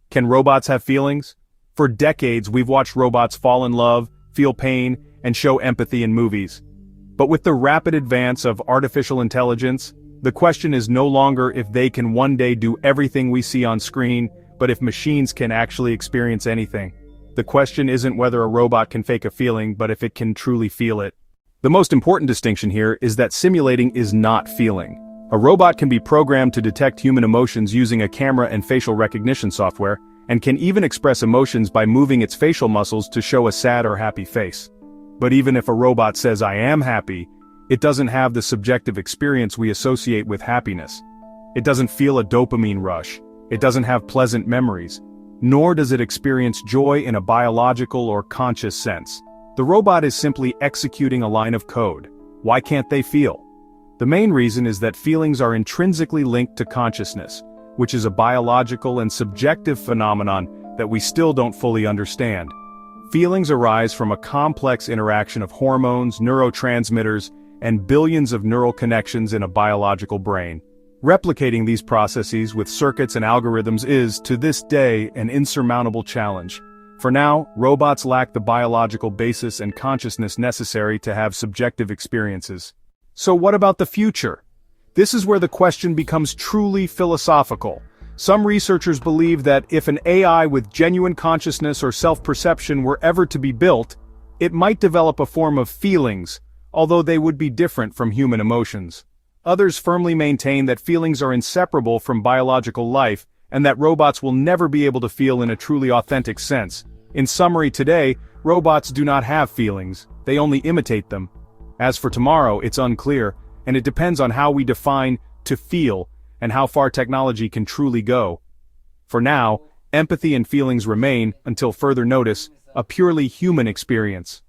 Can robots have feelings? For decades, we've watched robots fall in love, feel pain, and show empathy in movies. But with the rapid advance of artificial intelligence, the question is no longer if they can one day do everything we see on screen, but if machines can actually experience anything. The question isn't whether a robot can fake a feeling, but if it can truly feel it. The most important distinction here is that simulating is not feeling. A robot can be programmed to detect human emotions using a camera and facial recognition software, and can even express emotions by moving its facial muscles to show a sad or happy face. But even if a robot says "I am happy," it doesn't have the subjective experience we associate with happiness. It doesn't feel a dopamine rush. It doesn't have pleasant memories. Nor does it experience joy in a biological or conscious sense. The robot is simply executing a line of code. Why can't they feel? The main reason is that feelings are intrinsically linked to consciousness, which is a biological and subjective phenomenon that we still don't fully understand. Feelings arise from a complex interaction of hormones, neurotransmitters, and billions of neural connections in a biological brain. Replicating these processes with circuits and algorithms is, to this day, an insurmountable challenge. For now, robots lack the biological basis and consciousness necessary to have subjective experiences. So what about the future? This is where the question becomes truly philosophical. Some researchers believe that if an AI with genuine consciousness or self-perception were ever to be built, it might develop a form of feelings, although they would be different from human emotions. Others firmly maintain that feelings are inseparable from biological life, and that robots will never be able to feel in a truly authentic sense. In summary, today, robots do not have feelings, they only imitate them. As for tomorrow, it's unclear, and it depends on how we define to feel, and how far technology can truly go. For now, empathy and feelings remain, until further notice, a purely human experience.